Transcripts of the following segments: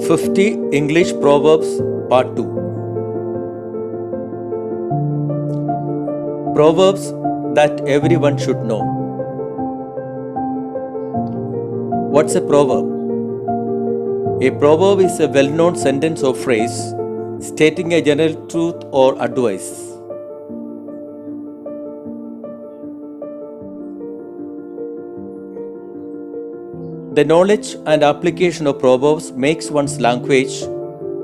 50 English Proverbs Part 2. Proverbs that everyone should know. What's a proverb? A proverb is a well-known sentence or phrase stating a general truth or advice. The knowledge and application of proverbs makes one's language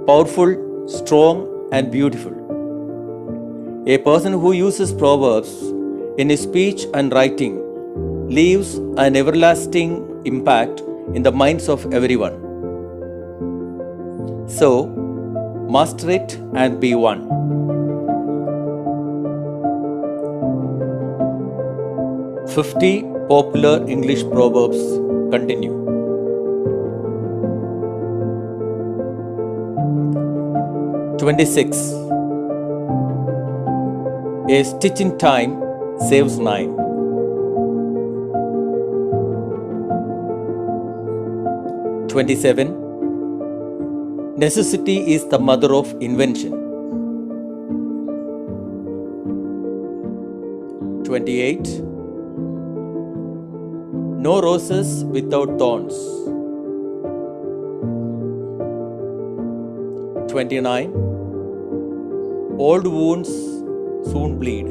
powerful, strong, and beautiful. A person who uses proverbs in his speech and writing leaves an everlasting impact in the minds of everyone. So, master it and be one. "50 Popular English Proverbs" continue. 26. A stitch in time saves 9. 27. Necessity is the mother of invention. 28. No roses without thorns. 29. Old wounds soon bleed.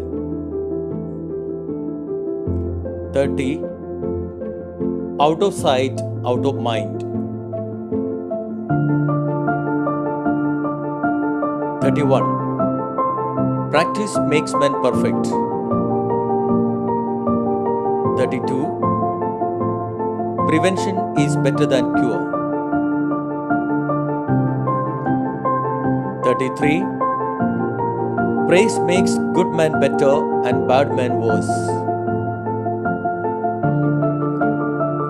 30. Out of sight, out of mind. 31. Practice makes men perfect. 32. Prevention is better than cure. 33. Praise makes good man better and bad man worse.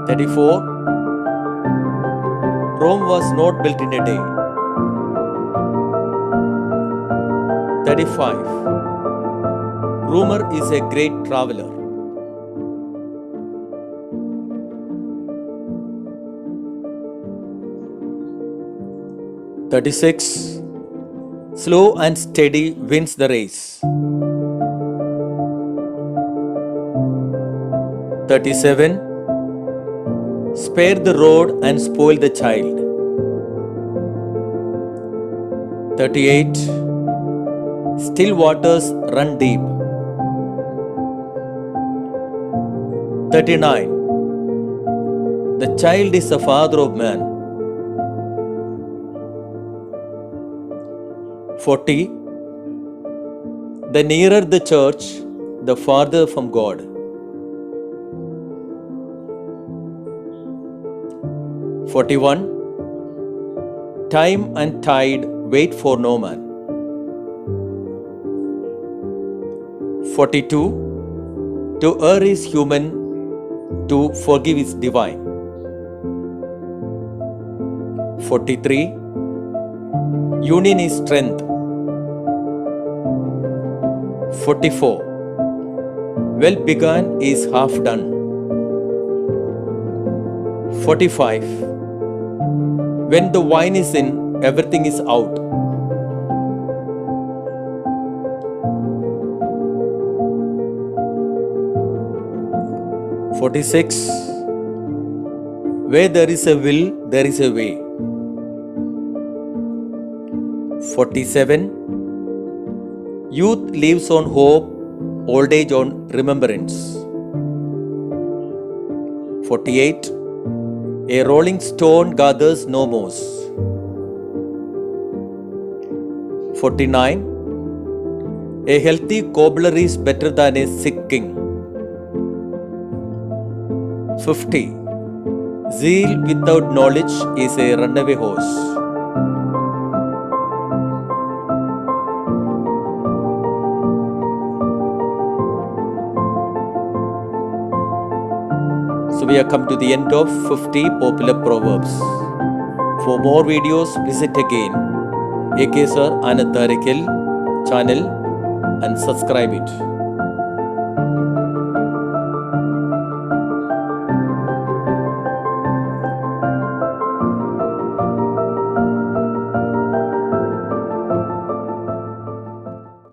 34. Rome was not built in a day. 35. Rumor is a great traveler. 36. Slow and steady wins the race. 37. Spare the road and spoil the child. 38. Still waters run deep. 39. The child is the father of man. 40. The nearer the church, the farther from God. 41. Time and tide wait for no man. 42. To err is human, to forgive is divine. 43. Union is strength. 44. Well begun is half done. 45. When the wine is in, everything is out. 46. Where there is a will, there is a way. 47. Youth lives on hope, old age on remembrance. 48. A rolling stone gathers no moss. 49. A healthy cobbler is better than a sick king. 50. Zeal without knowledge is a runaway horse. So we have come to the end of 50 popular proverbs. For more videos, visit again AK Sir Anand Dharakil channel and subscribe it.